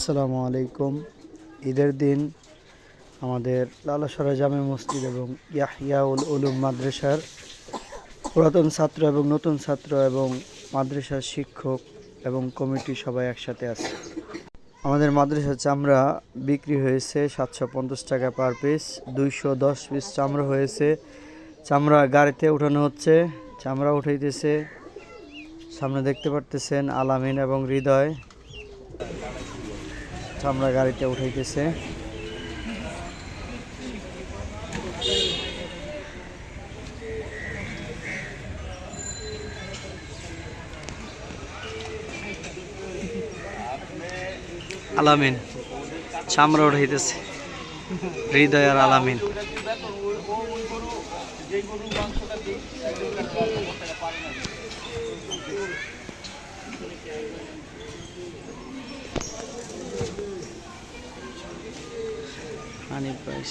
আসসালামু আলাইকুম। ঈদের দিন আমাদের লালসরা জামে মসজিদ এবং ইয়াহইয়াউল উলুম মাদ্রাসার পুরাতন ছাত্র এবং নতুন ছাত্র এবং মাদ্রাসার শিক্ষক এবং কমিটি সবাই একসাথে আছে। আমাদের মাদ্রাসার চামড়া বিক্রি হয়েছে 750 টাকা পার পিস। 210 পিস চামড়া হয়েছে। চামড়া গাড়িতে উঠানো হচ্ছে, চামড়া উঠাইতেছে। সামনে দেখতে পারতেছেন আলামিন এবং হৃদয় চামড়া গাড়িতে উঠাইতেছে। আলামিন চামড়া উঠাইতেছে, হৃদয় আর আলামিন। হানিফ ভাই,